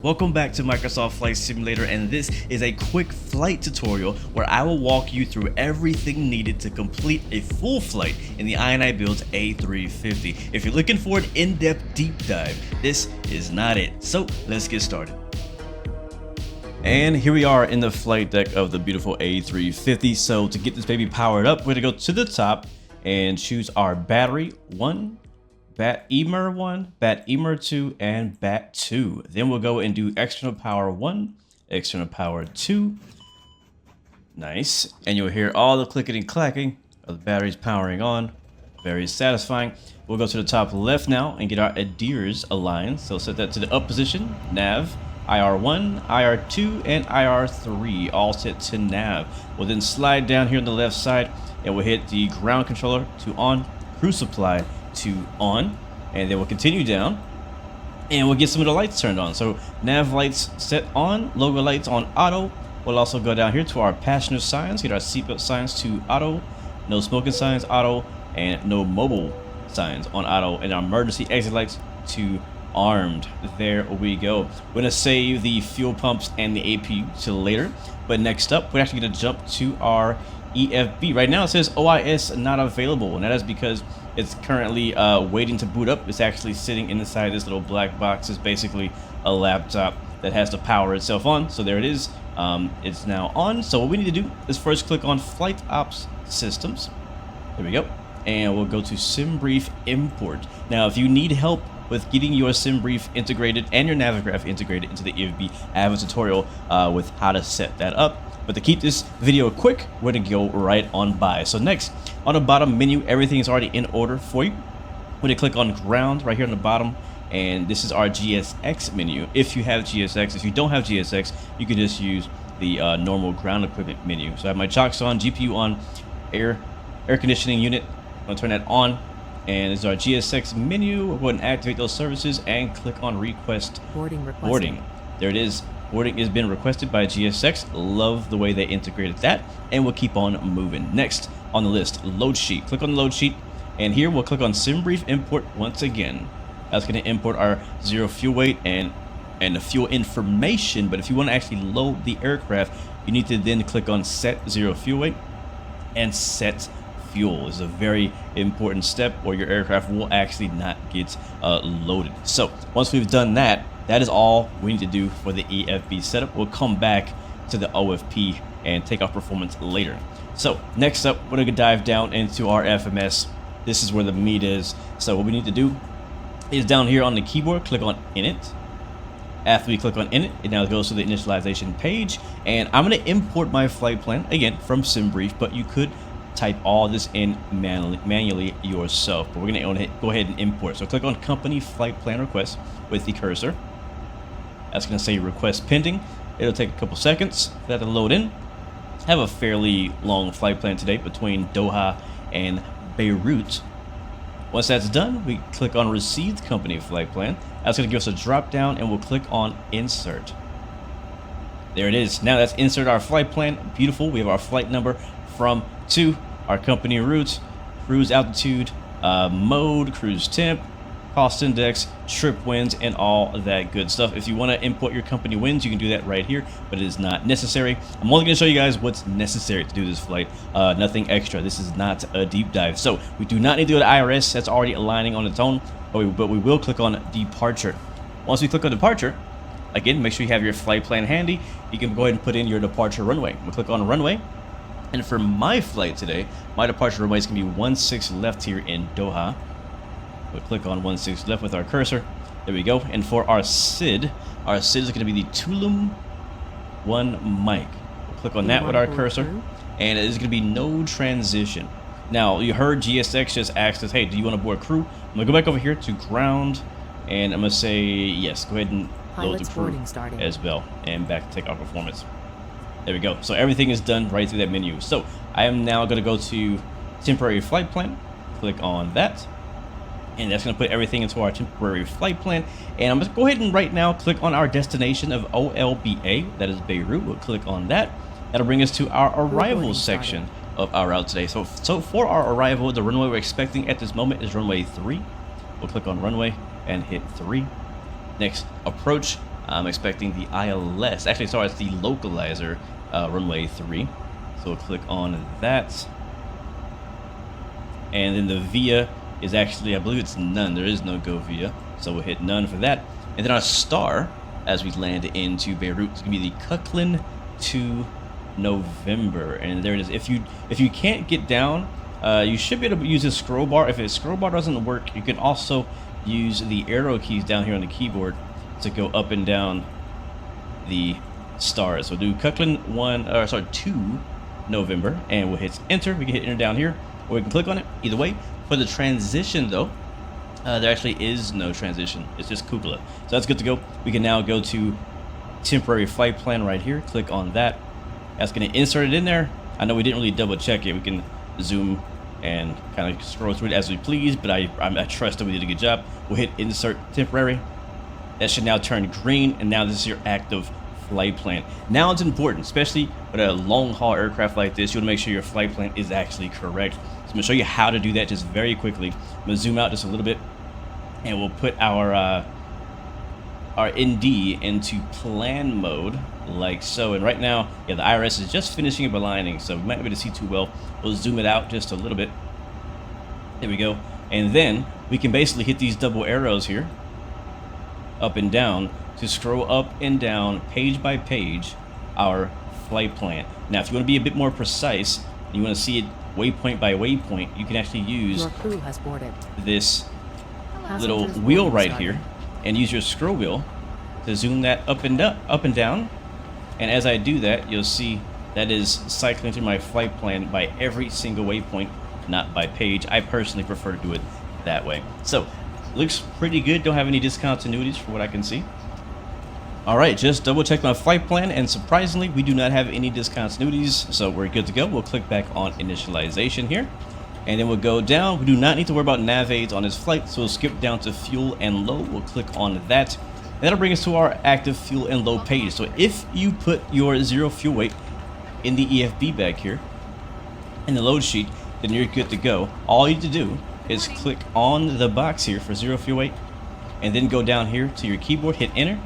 Welcome back to Microsoft Flight Simulator, and this is a quick flight tutorial where I will walk you through everything needed to complete a full flight in the iniBuilds A350. If you're looking for an in-depth deep dive, this is not it. So let's get started. And here we are in the flight deck of the beautiful A350. So to get this baby powered up, we're gonna go to the top and choose our battery 1, Bat Emer 1, Bat Emer 2, and Bat 2. Then we'll go and do external power 1, external power 2. Nice. And you'll hear all the clicking and clacking of the batteries powering on. Very satisfying. We'll go to the top left now and get our adheres aligned. So set that to the up position, nav, IR1, IR2, and IR3, all set to nav. We'll then slide down here on the left side and we'll hit the ground controller to on, cruise supply to on, and then we'll continue down and we'll get some of the lights turned on. So nav lights set on, logo lights on auto. We'll also go down here to our passenger signs, get our seatbelt signs to auto, no smoking signs auto, and no mobile signs on auto, and our emergency exit lights to armed. There we go. We're gonna save the fuel pumps and the APU till later, but next up we're actually gonna jump to our EFB. Right now it says OIS not available, and that is because it's currently waiting to boot up. It's actually sitting inside this little black box. It's basically a laptop that has to power itself on. So there it is. It's now on. So what we need to do is first click on Flight Ops Systems. There we go. And we'll go to Simbrief Import. Now, if you need help with getting your Simbrief integrated and your Navigraph integrated into the EFB, I have a tutorial with how to set that up. But to keep this video quick, we're gonna go right on by. So next, on the bottom menu, everything is already in order for you. We're gonna click on ground right here on the bottom, and this is our GSX menu. If you have GSX, if you don't have GSX, you can just use the normal ground equipment menu. So I have my chocks on, GPU on, air conditioning unit. I'm gonna turn that on, and this is our GSX menu. We'll go ahead and activate those services and click on request boarding. There it is. Boarding has been requested by GSX. Love the way they integrated that, and we'll keep on moving. Next on the list, load sheet. Click on the load sheet, and here we'll click on Simbrief Import once again. That's going to import our zero fuel weight and the fuel information. But if you want to actually load the aircraft, you need to then click on Set Zero Fuel Weight and Set Fuel. Is a very important step, or your aircraft will actually not get loaded. So once we've done that, that is all we need to do for the EFB setup. We'll come back to the OFP and take off performance later. So next up, we're gonna dive down into our FMS. This is where the meat is. So what we need to do is down here on the keyboard, click on Init. After we click on Init, it now goes to the initialization page, and I'm gonna import my flight plan again from Simbrief, but you could type all this in manually yourself. But we're gonna go ahead and import. So click on Company Flight Plan Request with the cursor. That's going to say request pending. It'll take a couple seconds for that to load in. I have a fairly long flight plan today between Doha and Beirut. Once that's done, we click on received company flight plan. That's going to give us a drop down, and we'll click on insert. There it is. Now that's insert our flight plan. Beautiful. We have our flight number from to, our company routes, cruise altitude, mode, cruise temp, cost index, trip wins, and all of that good stuff. If you want to import your company wins, you can do that right here, but it is not necessary. I'm only going to show you guys what's necessary to do this flight, nothing extra. This is not a deep dive. So we do not need to go to IRS. That's already aligning on its own, but we will click on departure. Once we click on departure, again, make sure you have your flight plan handy. You can go ahead and put in your departure runway. We'll click on runway, and for my flight today, my departure runway is going to be 16 left here in Doha. We'll click on 16 left with our cursor. There we go. And for our SID is going to be the Tulum 1 mic. We'll click on that with our cursor, and it is going to be no transition. Now, you heard GSX just asked us, hey, do you want to board crew? I'm going to go back over here to ground, and I'm going to say yes. Go ahead and load the crew as well, and back to takeoff performance. There we go. So everything is done right through that menu. So I am now going to go to temporary flight plan. Click on that. And that's going to put everything into our temporary flight plan. And I'm going to go ahead and right now click on our destination of OLBA, that is Beirut. We'll click on that. That'll bring us to our arrival section of our route today. So for our arrival, the runway we're expecting at this moment is runway 3. We'll click on runway and hit 3. Next, approach I'm expecting the ILS. Actually, sorry, it's the localizer runway 3. So we'll click on that. And then the VIA is actually, I believe it's none. There is no go VIA. So we'll hit none for that. And then our star, as we land into Beirut, is going to be the Cucklin to November. And there it is. If you can't get down, you should be able to use a scroll bar. If a scroll bar doesn't work, you can also use the arrow keys down here on the keyboard to go up and down the stars. So do Cucklin 2 November, and we'll hit enter. We can hit enter down here, or we can click on it. Either way, for the transition though, there actually is no transition. It's just Kukla. So that's good to go. We can now go to temporary flight plan right here. Click on that. That's going to insert it in there. I know we didn't really double check it. We can zoom and kind of scroll through it as we please, but I trust that we did a good job. We'll hit insert temporary. That should now turn green, and now this is your active flight plan. Now it's important, especially with a long haul aircraft like this, you want to make sure your flight plan is actually correct. So I'm going to show you how to do that just very quickly. I'm going to zoom out just a little bit, and we'll put our ND into plan mode like so. And right now, yeah, the IRS is just finishing up aligning, so we might not be able to see too well. We'll zoom it out just a little bit. There we go. And then we can basically hit these double arrows here, up and down, to scroll up and down page by page our flight plan. Now, if you want to be a bit more precise, and you want to see it waypoint by waypoint, you can actually use Your crew has boarded. this little wheel right here, and use your scroll wheel to zoom that up and down. And as I do that, you'll see that is cycling through my flight plan by every single waypoint, not by page. I personally prefer to do it that way. So looks pretty good. Don't have any discontinuities for what I can see. All right, just double check my flight plan, and surprisingly, we do not have any discontinuities, so we're good to go. We'll click back on initialization here, and then we'll go down. We do not need to worry about nav aids on this flight, so we'll skip down to fuel and low. We'll click on that, and that'll bring us to our active fuel and low page. So if you put your zero fuel weight in the EFB bag here, in the load sheet, then you're good to go. All you need to do is click on the box here for zero fuel weight, and then go down here to your keyboard, hit enter.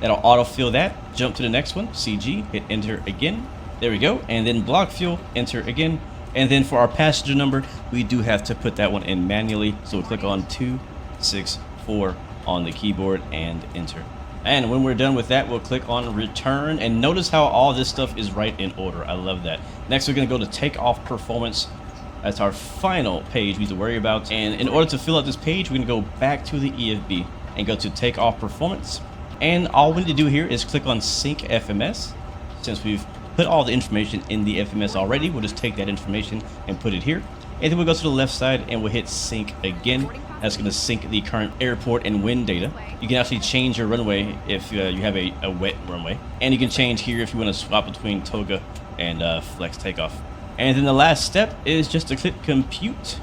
That'll autofill that. Jump to the next one, CG, hit enter again. There we go. And then block fuel, enter again. And then for our passenger number, we do have to put that one in manually. So we'll click on 264 on the keyboard and enter. And when we're done with that, we'll click on return. And notice how all this stuff is right in order. I love that. Next, we're going to go to takeoff performance. That's our final page we need to worry about. And in order to fill out this page, we're going to go back to the EFB and go to takeoff performance. And all we need to do here is click on sync FMS. Since we've put all the information in the FMS already, we'll just take that information and put it here. And then we'll go to the left side and we'll hit sync again. That's going to sync the current airport and wind data. You can actually change your runway if you have a wet runway. And you can change here if you want to swap between toga and flex takeoff. And then the last step is just to click compute.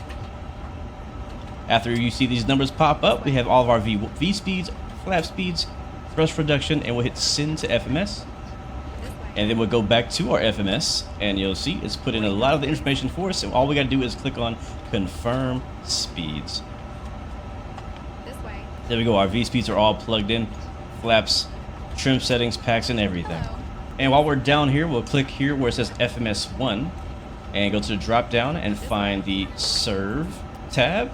After you see these numbers pop up, we have all of our V speeds, flap speeds, thrust reduction, and we'll hit send to FMS. And then we'll go back to our FMS, and you'll see it's put in a lot of the information for us. So all we got to do is click on confirm speeds. There we go. Our V speeds are all plugged in, flaps, trim settings, packs, and everything. And while we're down here, we'll click here where it says FMS 1 and go to the drop down and find the serve tab.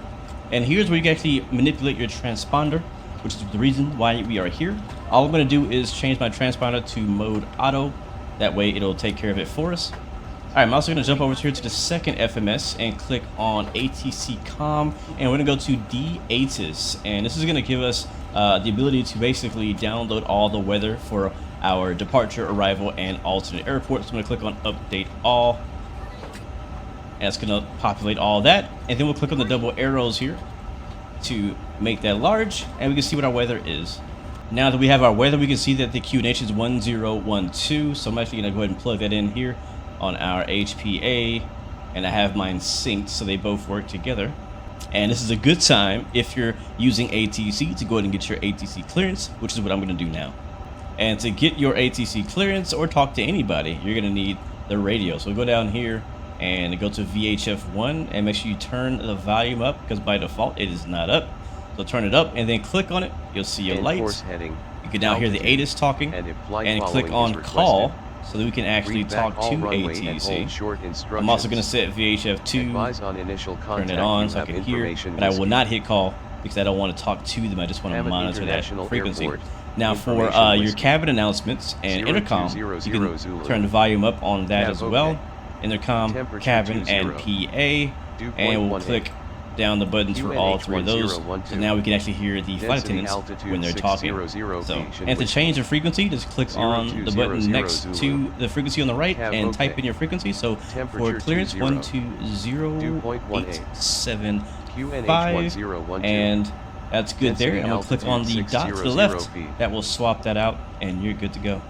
And here's where you can actually manipulate your transponder, which is the reason why we are here. All I'm going to do is change my transponder to mode auto. That way it'll take care of it for us. All right, I'm also going to jump over here to the second FMS and click on ATC COM, and we're going to go to D-ATIS. And this is going to give us the ability to basically download all the weather for our departure, arrival, and alternate airports. So I'm going to click on update all. And it's going to populate all that. And then we'll click on the double arrows here to make that large, and we can see what our weather is. Now that we have our weather, we can see that the QNH is 1012, so I'm actually going to go ahead and plug that in here on our HPA, and I have mine synced so they both work together. And this is a good time if you're using ATC to go ahead and get your ATC clearance, which is what I'm going to do now. And to get your ATC clearance or talk to anybody, you're going to need the radio. So we'll go down here and go to VHF1 and make sure you turn the volume up, because by default it is not up. So turn it up and then click on it. You'll see your lights. You You can now hear the ATIS talking and click on call so that we can actually talk to ATC. I'm also going to set VHF2, turn it on so I can hear, but I will not hit call because I don't want to talk to them. I just want to monitor that frequency. Now for your cabin announcements and intercom, you can turn the volume up on that as well. Intercom, cabin, and PA, and we'll click down the buttons for all three of those, so now we can actually hear the flight attendants when they're talking. So, and to change the frequency, just click on the button next to the frequency on the right and type in your frequency. So for clearance 120875, and that's good there. I'm gonna click on the dot to the left. That will swap that out, and you're good to go.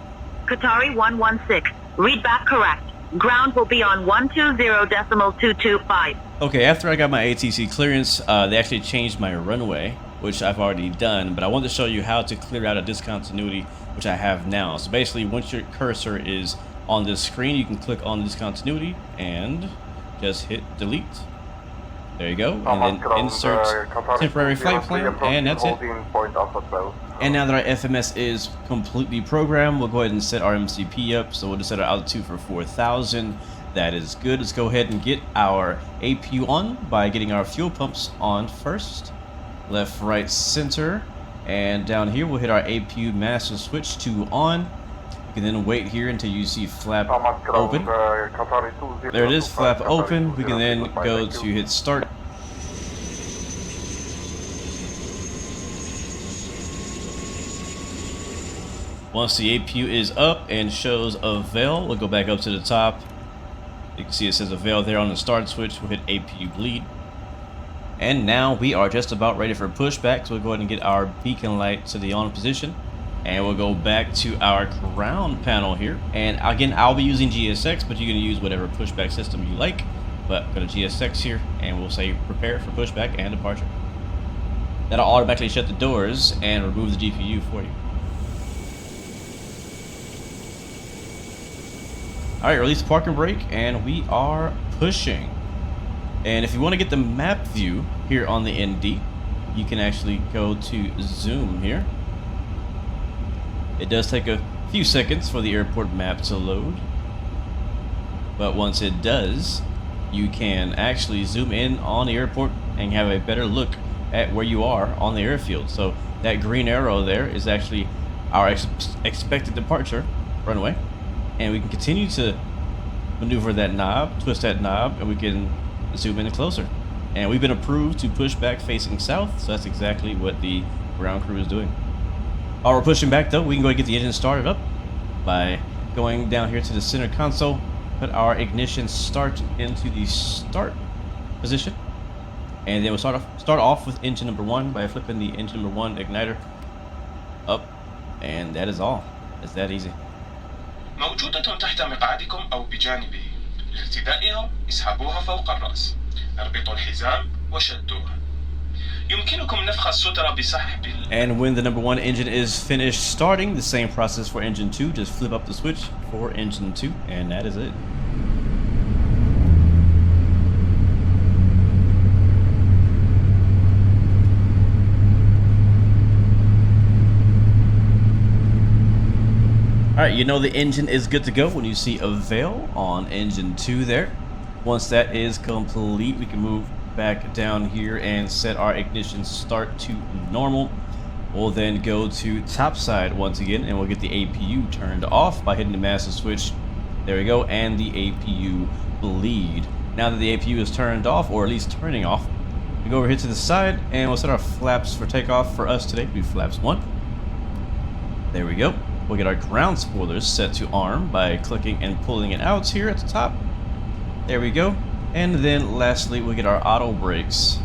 Qatari 116, read back correct. Ground will be on 120.225. Okay, after I got my ATC clearance, they actually changed my runway, which I've already done, but I wanted to show you how to clear out a discontinuity, which I have now. So basically, once your cursor is on this screen, you can click on discontinuity and just hit delete. There you go, and then insert temporary flight plan, and that's it. And now that our FMS is completely programmed, we'll go ahead and set our MCP up. So we'll just set our altitude for 4,000. That is good. Let's go ahead and get our APU on by getting our fuel pumps on first. Left, right, center. And down here, we'll hit our APU master switch to on. You can then wait here until you see flap open. There it is, flap open. We can then go to hit start. Once the APU is up and shows avail, we'll go back up to the top. You can see it says avail there on the start switch. We'll hit APU bleed. And now we are just about ready for pushback. So we'll go ahead and get our beacon light to the on position. And we'll go back to our ground panel here. And again, I'll be using GSX, but you can use whatever pushback system you like. But go to GSX here, and we'll say prepare for pushback and departure. That'll automatically shut the doors and remove the GPU for you. Alright, release park and brake, and we are pushing. And if you want to get the map view here on the ND, you can actually go to zoom here. It does take a few seconds for the airport map to load, but once it does, you can actually zoom in on the airport and have a better look at where you are on the airfield. So that green arrow there is actually our expected departure runway. And we can continue to maneuver that knob, twist that knob, and we can zoom in closer. And we've been approved to push back facing south, so that's exactly what the ground crew is doing. While we're pushing back though, we can go and get the engine started up by going down here to the center console, put our ignition start into the start position, and then we'll start off with engine number 1 by flipping the engine number 1 igniter up, and that is all. It's that easy. موجودة تحت مقعدكم أو بجانبه. لارتدائها اسحبوها فوق الرأس. اربطوا الحزام وشدوها. يمكنكم نفخ السترة بسحب. And when the number 1 engine is finished starting, the same process for engine 2. Just flip up the switch for engine 2, and that is it. Alright, you know the engine is good to go when you see avail on engine 2 there. Once that is complete, we can move back down here and set our ignition start to normal. We'll then go to topside once again, and we'll get the APU turned off by hitting the master switch. There we go, and the APU bleed. Now that the APU is turned off, or at least turning off, we go over here to the side, and we'll set our flaps for takeoff. For us today, do flaps 1. There we go. We'll get our ground spoilers set to arm by clicking and pulling it out here at the top. There we go. And then lastly, we'll get our auto brakes.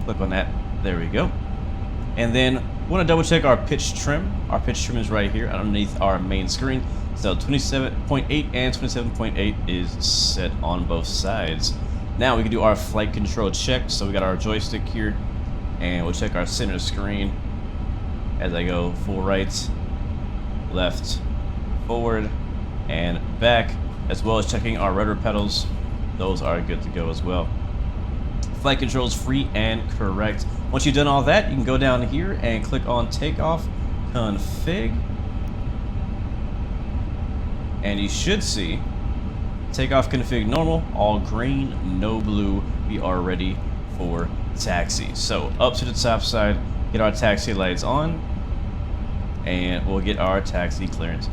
Click on that. There we go. And then we want to double check our pitch trim. Our pitch trim is right here underneath our main screen. So 27.8 and 27.8 is set on both sides. Now we can do our flight control check. So we got our joystick here, and we'll check our center screen as I go full right, left, forward, and back, as well as checking our rudder pedals. Those are good to go as well. Flight control is free and correct. Once you've done all that, you can go down here and click on takeoff, config. And you should see takeoff config normal, all green, no blue. We are ready for taxi. So up to the top side, get our taxi lights on, and we'll get our taxi clearance.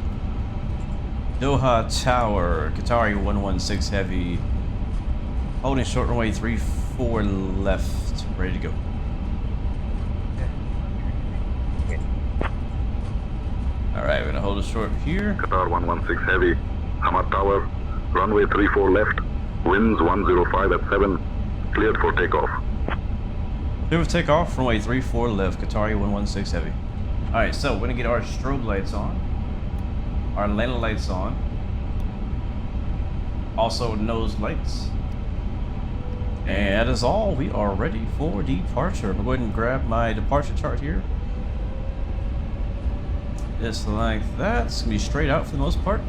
Doha Tower, Qatari 116 heavy, holding short runway 34 left, ready to go. Alright, we're gonna hold it short here. Qatar 116 heavy, Hamad Tower, runway 34 left, winds 105 at 7, cleared for takeoff. Clear for takeoff, runway 34 left, Qatari 116 heavy. Alright, so we're gonna get our strobe lights on, our landing lights on, also nose lights. And that is all. We are ready for departure. I'll go ahead and grab my departure chart here. Just like that. It's gonna be straight out for the most part.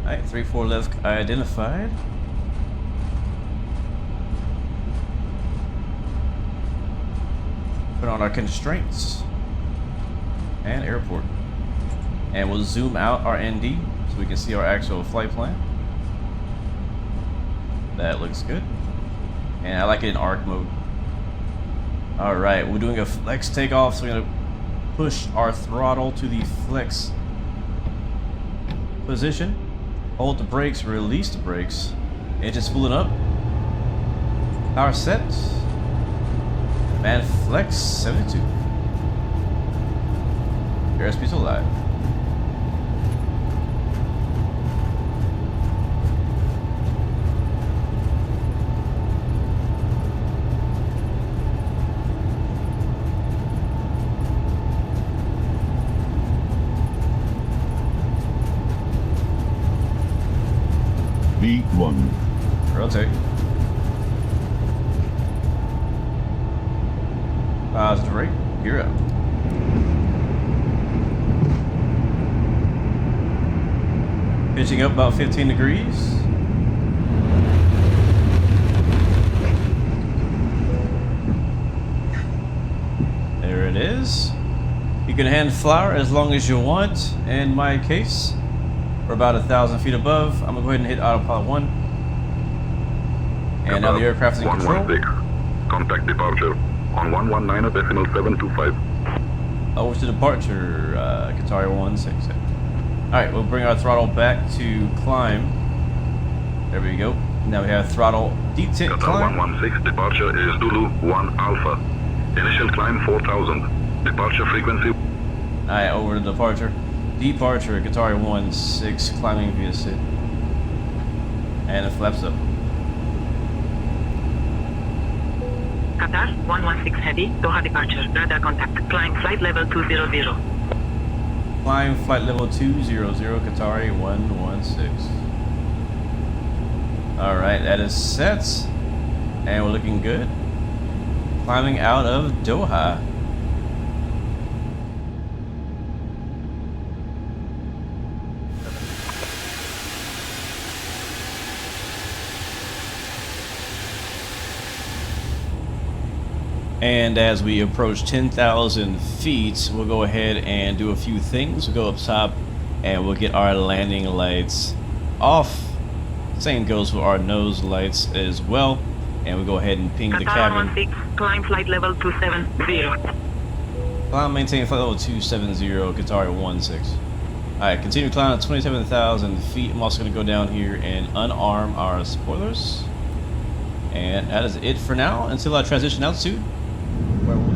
Alright, 34 left identified. Put on our constraints and airport. And we'll zoom out our ND so we can see our actual flight plan. That looks good. And I like it in arc mode. Alright, we're doing a flex takeoff, so we're gonna push our throttle to the flex position. Hold the brakes, release the brakes. Engine spooling up. Power set. And flex 72. Airspeed's alive. V1. Rotate. Positive rate. Gear up. Pitching up about 15 degrees. There it is. You can hand flower as long as you want. In my case, we're about 1,000 feet above. I'm gonna go ahead and hit autopilot 1. And now the aircraft is in control. 116. Contact departure on 119.725. Over to departure, Qatari 116. Alright, we'll bring our throttle back to climb. There we go. Now we have throttle detent Qatar climb. 116, departure is Zulu 1 Alpha. Initial climb 4,000. Departure frequency. Alright, over to departure. Departure, Qatari 116, climbing via SID. And it flaps up. Qatar 116 heavy, Doha departure, radar contact, climb flight level 200. Climb flight level 200, Qatari 116. Alright, that is set. And we're looking good. Climbing out of Doha. And as we approach 10,000 feet, we'll go ahead and do a few things. We'll go up top and we'll get our landing lights off. Same goes for our nose lights as well. And we'll go ahead and ping the Qatar cabin. 16, climb flight level 270. Climb, maintain flight level 270, Qatari 16. Alright, continue climbing at 27,000 feet. I'm also going to go down here and unarm our spoilers. And that is it for now until I transition altitude. Where will we?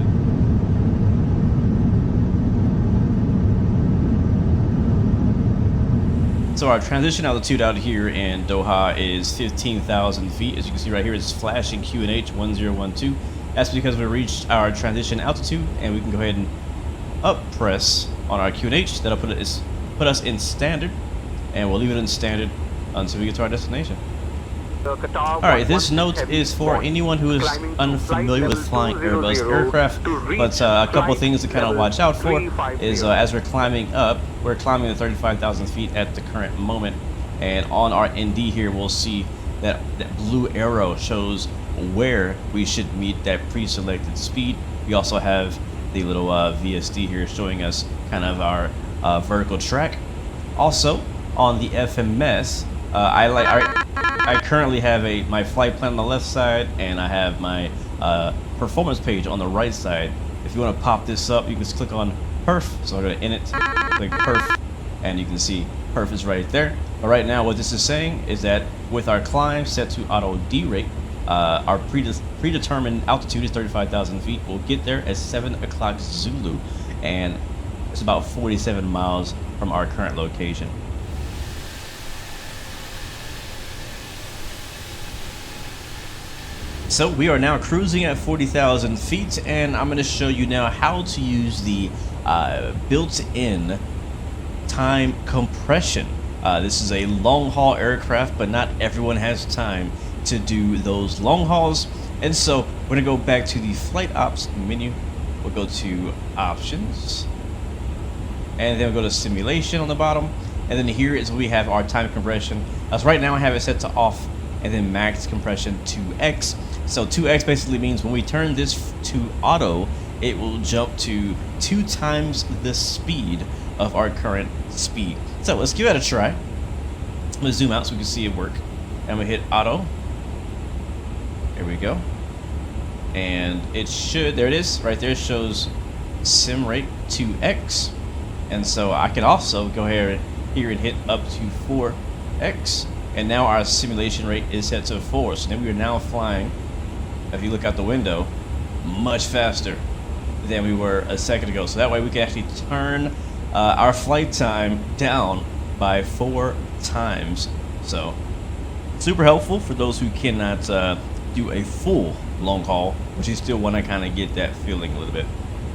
So our transition altitude out here in Doha is 15,000 feet. As you can see right here, it's flashing QNH 1012. That's because we reached our transition altitude, and we can go ahead and up press on our QNH. That'll put us in standard, and we'll leave it in standard until we get to our destination. Alright, this note is for anyone who is unfamiliar with flying Airbus aircraft, but a couple of things to kind of watch out for is as we're climbing up, we're climbing to 35,000 feet at the current moment, and on our ND here we'll see that blue arrow shows where we should meet that pre-selected speed. We also have the little VSD here showing us kind of our vertical track. Also, on the FMS, I currently have my flight plan on the left side, and I have my performance page on the right side. If you want to pop this up, you can just click on perf. So I go to init, click perf, and you can see perf is right there. But right now, what this is saying is that with our climb set to auto derate, our predetermined altitude is 35,000 feet. We'll get there at 7 o'clock Zulu, and it's about 47 miles from our current location. So we are now cruising at 40,000 feet, and I'm going to show you now how to use the built-in time compression. This is a long-haul aircraft, but not everyone has time to do those long hauls. And so we're going to go back to the flight ops menu. We'll go to options, and then we'll go to simulation on the bottom. And then here is where we have our time compression. As right now I have it set to off, and then max compression 2x. So 2x basically means when we turn this to auto, it will jump to 2 times the speed of our current speed. So let's give that a try. I'm gonna zoom out so we can see it work. And we hit auto. There we go. And it should, there it is, right there, shows sim rate 2x. And so I can also go here and hit up to 4x. And now our simulation rate is set to 4. So then we are now flying, if you look out the window, much faster than we were a second ago. So that way we can actually turn our flight time down by 4 times. So super helpful for those who cannot do a full long haul, but you still want to kind of get that feeling a little bit.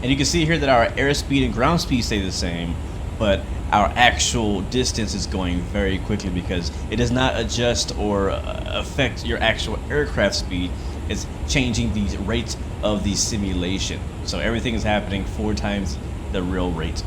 And you can see here that our airspeed and ground speed stay the same, but our actual distance is going very quickly because it does not adjust or affect your actual aircraft speed. It's changing the rate of the simulation. So everything is happening 4 times the real rate.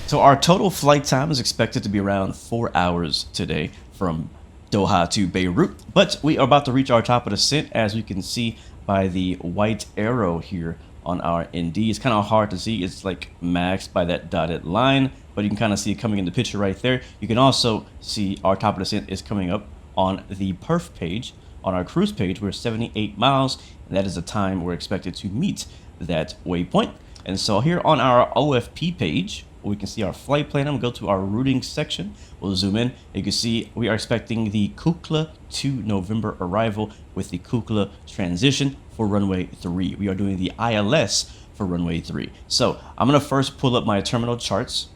So our total flight time is expected to be around 4 hours today from Doha to Beirut, but we are about to reach our top of descent, as you can see by the white arrow here on our ND. It's kind of hard to see, it's like maxed by that dotted line, but you can kind of see it coming in the picture right there. You can also see our top of descent is coming up on the perf page. On our cruise page, we're 78 miles, and that is the time we're expected to meet that waypoint. And so here on our OFP page, we can see our flight plan. I'm going to go to our routing section. We'll zoom in. You can see we are expecting the Kukla to November arrival with the Kukla transition for runway 3. We are doing the ILS for runway 3. So I'm going to first pull up my terminal charts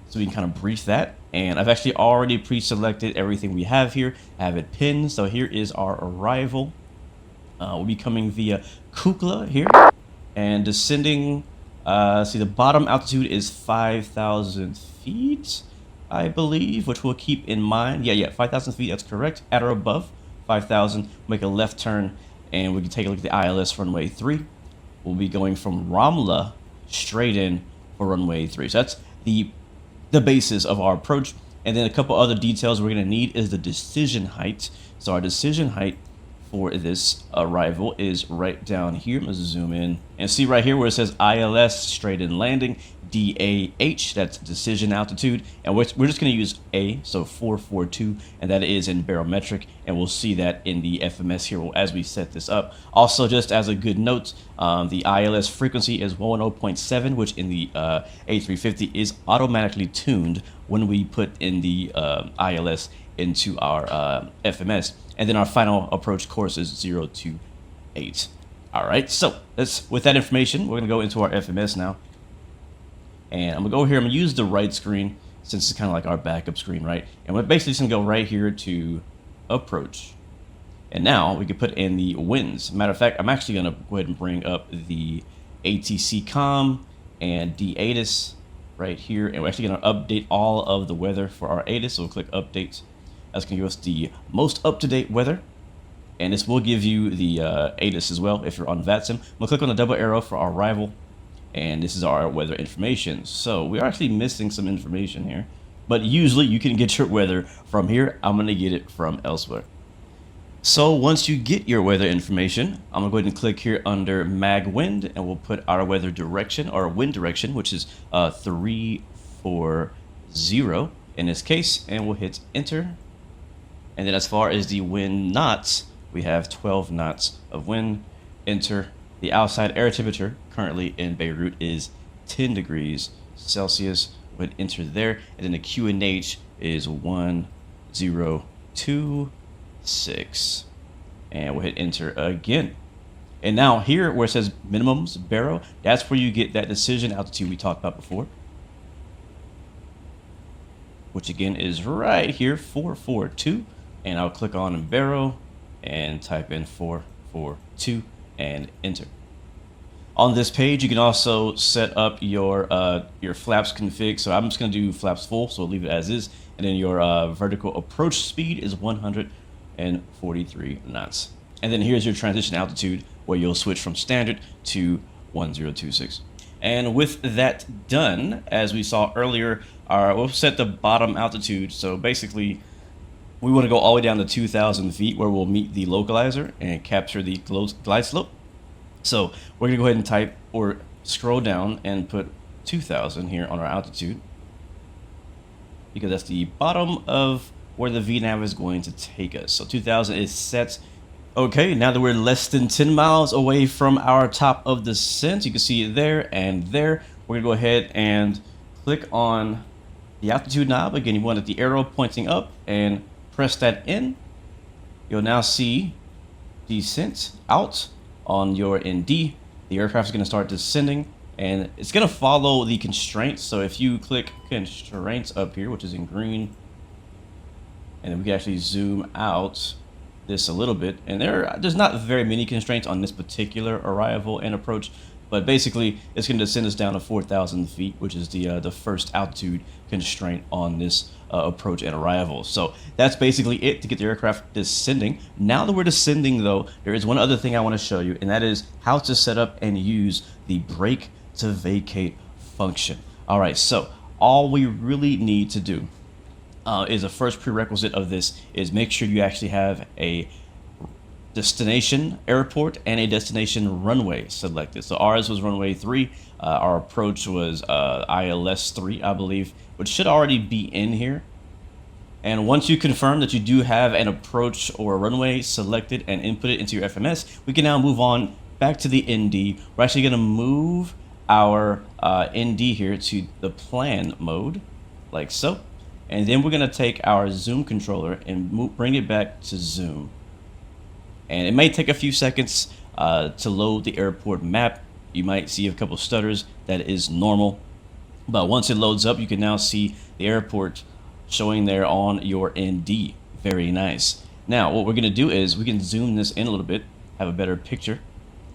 so we can kind of brief that. And I've actually already pre-selected everything we have here. I have it pinned. So here is our arrival. We'll be coming via Kukla here and descending. See, the bottom altitude is 5,000 feet, I believe, which we'll keep in mind. Yeah, 5,000 feet, that's correct. At or above 5,000, make a left turn, and we can take a look at the ILS runway 3. We'll be going from Ramla straight in for runway 3. So that's the basis of our approach. And then a couple other details we're going to need is the decision height. So our decision height for this arrival is right down here. Let's zoom in and see right here where it says ILS straight in landing, DAH, that's decision altitude, and we're just going to use A, so 442, and that is in barometric, and we'll see that in the FMS here as we set this up. Also, just as a good note, the ILS frequency is 110.7, which in the A350 is automatically tuned when we put in the ILS into our FMS. And then our final approach course is 0 to 8. All right, so with that information, we're gonna go into our FMS now. And I'm gonna go here, I'm gonna use the right screen since it's kind of like our backup screen, right? And we're basically just gonna go right here to approach. And now we can put in the winds. Matter of fact, I'm actually gonna go ahead and bring up the ATC COM and the ATIS right here. And we're actually gonna update all of the weather for our ATIS, so we'll click update. That's going to give us the most up-to-date weather, and this will give you the ATIS as well if you're on VATSIM. We'll click on the double arrow for our arrival, and this is our weather information. So we are actually missing some information here. But usually you can get your weather from here. I'm going to get it from elsewhere. So once you get your weather information, I'm going to go ahead and click here under mag wind, and we'll put our weather direction, or wind direction, which is 340 in this case, and we'll hit enter. And then as far as the wind knots, we have 12 knots of wind. Enter. The outside air temperature currently in Beirut is 10 degrees Celsius. We'll hit enter there. And then the QNH is 1026. And we'll hit enter again. And now here where it says minimums barrow, that's where you get that decision altitude we talked about before, which again is right here, 442. And I'll click on barrow and type in 442 and enter. On this page, you can also set up your flaps config. So I'm just going to do flaps full, so leave it as is. And then your vertical approach speed is 143 knots. And then here's your transition altitude, where you'll switch from standard to 1026. And with that done, as we saw earlier, we'll set the bottom altitude. So basically, we want to go all the way down to 2,000 feet, where we'll meet the localizer and capture the glide slope. So we're going to go ahead and type, or scroll down and put 2,000 here on our altitude, because that's the bottom of where the VNav is going to take us. So 2,000 is set. Okay, now that we're less than 10 miles away from our top of descent, you can see it there and there. We're going to go ahead and click on the altitude knob. Again, you wanted the arrow pointing up and press that in. You'll now see descent out on your ND. The aircraft is going to start descending, and it's going to follow the constraints. So if you click constraints up here, which is in green, and then we can actually zoom out this a little bit, and there's not very many constraints on this particular arrival and approach, but basically it's going to send us down to 4,000 feet, which is the first altitude constraint on this approach and arrival. So that's basically it to get the aircraft descending. Now that we're descending, though, there is one other thing I want to show you, and that is how to set up and use the brake to vacate function. All right, so all we really need to do is the first prerequisite of this is make sure you actually have a destination airport and a destination runway selected. So ours was runway 3. Our approach was ILS 3, I believe, which should already be in here. And once you confirm that you do have an approach or a runway selected and input it into your FMS, we can now move on back to the ND. We're actually going to move our ND here to the plan mode, like so. And then we're going to take our zoom controller and bring it back to zoom. And it may take a few seconds to load the airport map. You might see a couple stutters. That is normal. But once it loads up, you can now see the airport showing there on your ND. Very nice. Now, what we're going to do is we can zoom this in a little bit, have a better picture of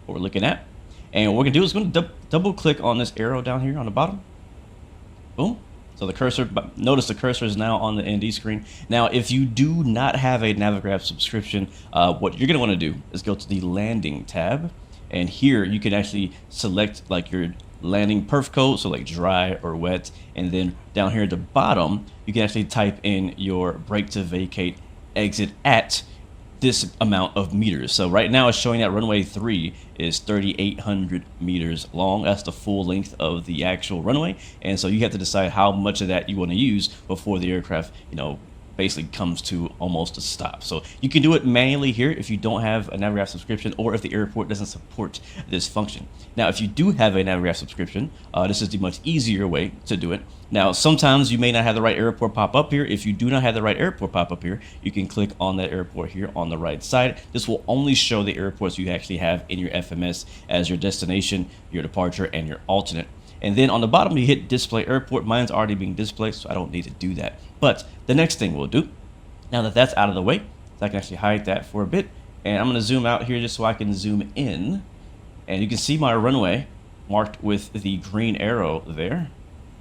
what we're looking at. And what we're going to do is we're going to double click on this arrow down here on the bottom. Boom. So the cursor, notice the cursor is now on the ND screen. Now, if you do not have a Navigraph subscription, what you're going to want to do is go to the landing tab. And here you can actually select like your landing perf code, so like dry or wet. And then down here at the bottom, you can actually type in your brake to vacate exit at this amount of meters. So right now it's showing that runway 3 is 3,800 meters long. That's the full length of the actual runway. And so you have to decide how much of that you want to use before the aircraft, basically comes to almost a stop. So you can do it manually here if you don't have a Navigraph subscription or if the airport doesn't support this function. Now, if you do have a Navigraph subscription, this is the much easier way to do it. Now, sometimes you may not have the right airport pop up here. If you do not have the right airport pop up here, you can click on that airport here on the right side. This will only show the airports you actually have in your FMS as your destination, your departure, and your alternate. And then on the bottom, you hit display airport. Mine's already being displayed, so I don't need to do that. But the next thing we'll do, now that that's out of the way, so I can actually hide that for a bit. And I'm going to zoom out here just so I can zoom in. And you can see my runway marked with the green arrow there.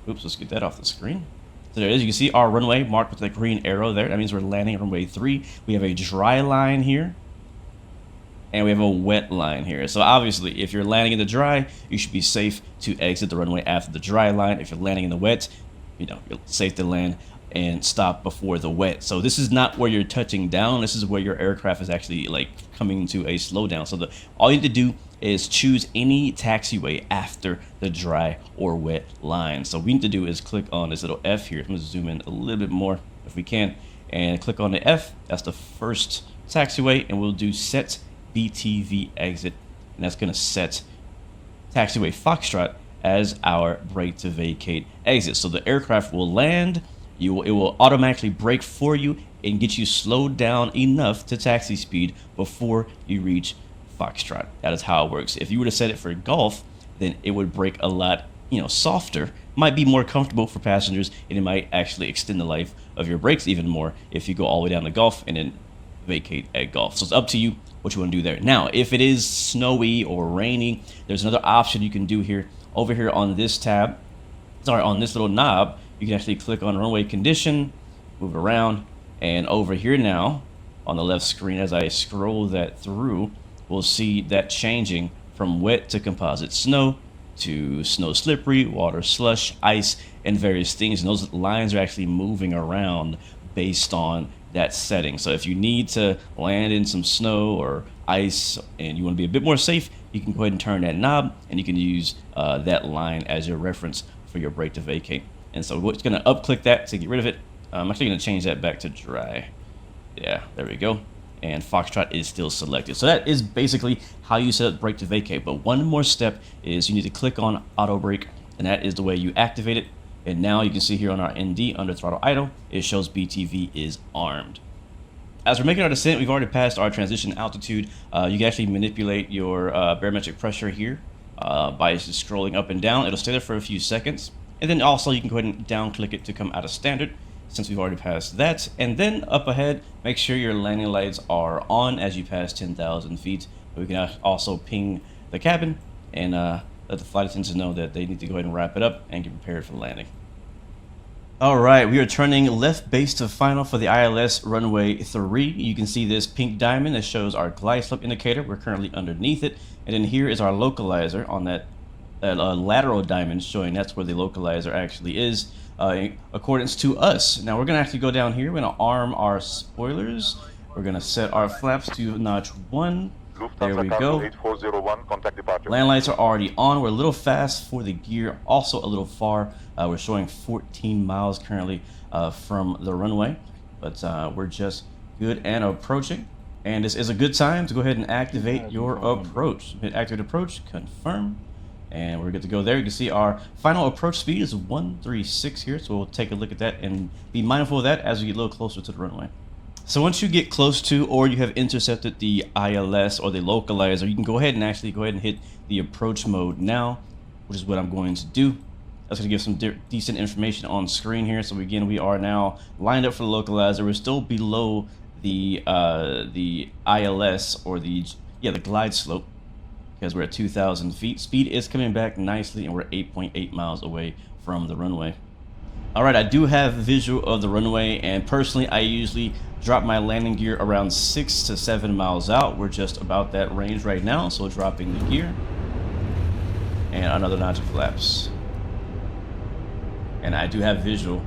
Oops, let's get that off the screen. So there it is. You can see our runway marked with the green arrow there. That means we're landing at runway 3. We have a dry line here. And we have a wet line here. So obviously, if you're landing in the dry, you should be safe to exit the runway after the dry line. If you're landing in the wet, you're safe to land and stop before the wet. So this is not where you're touching down. This is where your aircraft is actually like coming to a slowdown. So all you need to do is choose any taxiway after the dry or wet line. So what we need to do is click on this little F here. I'm going to zoom in a little bit more if we can, and click on the F. That's the first taxiway, and we'll do set BTV exit, and that's going to set taxiway Foxtrot as our brake to vacate exit. So the aircraft will land, it will automatically brake for you and get you slowed down enough to taxi speed before you reach Foxtrot. That is how it works. If you were to set it for golf, then it would brake a lot, softer. Might be more comfortable for passengers, and it might actually extend the life of your brakes even more if you go all the way down to golf and then vacate at golf. So it's up to you what you want to do there. Now, if it is snowy or raining, there's another option you can do here. Over here on this tab, on this little knob, you can actually click on runway condition, move it around, and over here now on the left screen, as I scroll that through, we'll see that changing from wet to composite snow to snow slippery, water slush, ice, and various things. And those lines are actually moving around based on that setting. So if you need to land in some snow or ice and you want to be a bit more safe, you can go ahead and turn that knob, and you can use that line as your reference for your brake to vacate. And so we're going to up-click that to get rid of it. I'm actually going to change that back to dry. Yeah, there we go. And Foxtrot is still selected. So that is basically how you set up brake to vacate. But one more step is you need to click on auto brake, and that is the way you activate it. And now you can see here on our ND under throttle idle, it shows BTV is armed. As we're making our descent, we've already passed our transition altitude. You can actually manipulate your barometric pressure here by just scrolling up and down. It'll stay there for a few seconds. And then also you can go ahead and down click it to come out of standard, since we've already passed that. And then up ahead, make sure your landing lights are on as you pass 10,000 feet. We can also ping the cabin and let the flight attendants know that they need to go ahead and wrap it up and get prepared for landing. All right, we are turning left base to final for the ILS runway 3. You can see this pink diamond that shows our glide slope indicator. We're currently underneath it. And then here is our localizer on that lateral diamond, showing that's where the localizer actually is in accordance to us. Now we're going to actually go down here. We're going to arm our spoilers. We're going to set our flaps to notch 1. There we go. 8401, contact departure. Land lights are already on. We're a little fast for the gear, also a little far. We're showing 14 miles currently from the runway, but we're just good and approaching. And this is a good time to go ahead and activate your approach. Hit activate approach, confirm, and we're good to go there. You can see our final approach speed is 136 here, so we'll take a look at that and be mindful of that as we get a little closer to the runway. So once you get close to, or you have intercepted the ILS or the localizer, you can go ahead and hit the approach mode now, which is what I'm going to do. That's going to give some decent information on screen here. So again, we are now lined up for the localizer. We're still below the ILS or the glide slope because we're at 2,000 feet. Speed is coming back nicely, and we're 8.8 miles away from the runway. All right, I do have visual of the runway, and personally, I usually drop my landing gear around 6 to 7 miles out. We're just about that range right now, so dropping the gear. And another notch of flaps. And I do have visual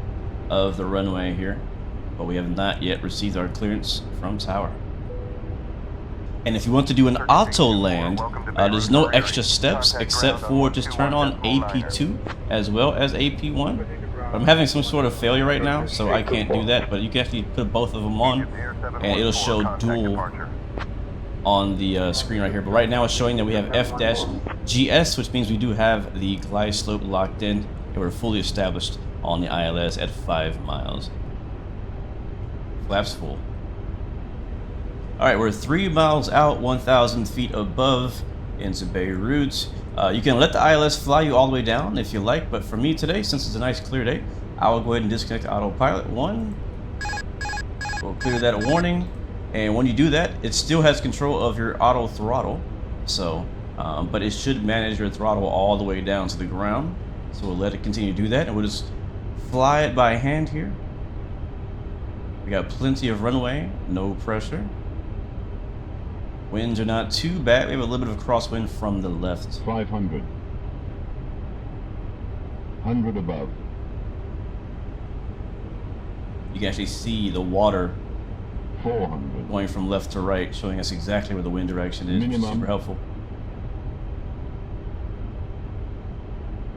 of the runway here, but we have not yet received our clearance from tower. And if you want to do an auto land, there's no extra steps except for just turn on AP2 as well as AP1. I'm having some sort of failure right now, so I can't do that, but you can actually put both of them on, and it'll show dual on the screen right here. But right now it's showing that we have F-GS, which means we do have the glide slope locked in, and we're fully established on the ILS at 5 miles. Flaps full. Alright, we're 3 miles out, 1,000 feet above into Beirut. You can let the ILS fly you all the way down if you like, but for me today, since it's a nice clear day, I will go ahead and disconnect autopilot. 1. We'll clear that warning, and when you do that, it still has control of your auto throttle. So, but it should manage your throttle all the way down to the ground. So we'll let it continue to do that, and we'll just fly it by hand here. We got plenty of runway, no pressure. Winds are not too bad. We have a little bit of crosswind from the left. 500. 100 above. You can actually see the water 400. going from left to right, showing us exactly where the wind direction is, which is Minimum. super helpful.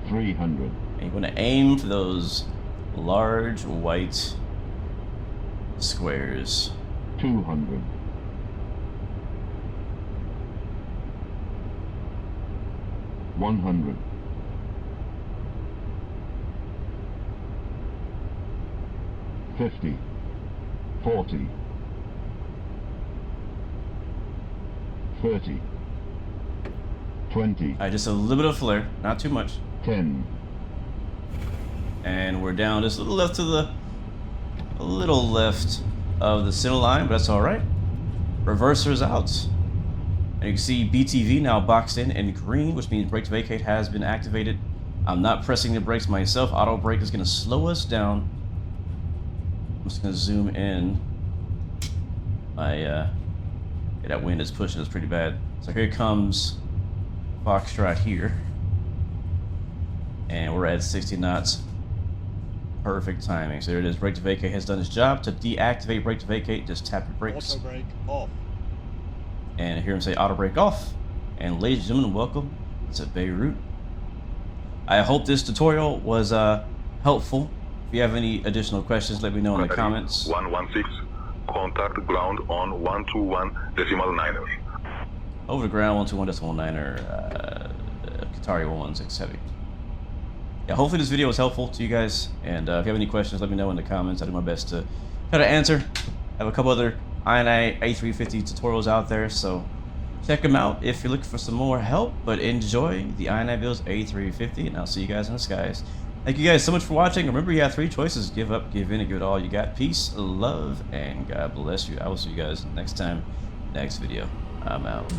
300. And you want to aim for those large white squares. 200. 100. 50. 40. 30. 20. Alright, just a little bit of flare, not too much. 10. And we're down just a little left of the center line, but that's alright. Reverser's out. And you can see BTV now boxed in green, which means brake to vacate has been activated. I'm not pressing the brakes myself. Auto brake is going to slow us down. I'm just going to zoom in. Yeah, that wind is pushing us pretty bad. So here comes Foxtrot here. And we're at 60 knots. Perfect timing. So there it is. Brake to vacate has done its job. To deactivate brake to vacate, just tap your brakes. Auto brake off. And hear him say auto brake off. And ladies and gentlemen, welcome to Beirut. I hope this tutorial was helpful. If you have any additional questions, let me know in the comments. 116, contact ground on 121.9er. Over the ground, 121.9er, Qatari 116 Heavy. Yeah, hopefully this video was helpful to you guys. And if you have any questions, let me know in the comments. I'll do my best to try to answer. I have a couple other INI A350 tutorials out there, so check them out if you're looking for some more help. But enjoy the iniBuilds A350, and I'll see you guys in the skies. Thank you guys so much for watching. Remember, you have 3 choices: give up, give in, and give it all you got. Peace, love, and God bless you. I will see you guys next time, next video. I'm out.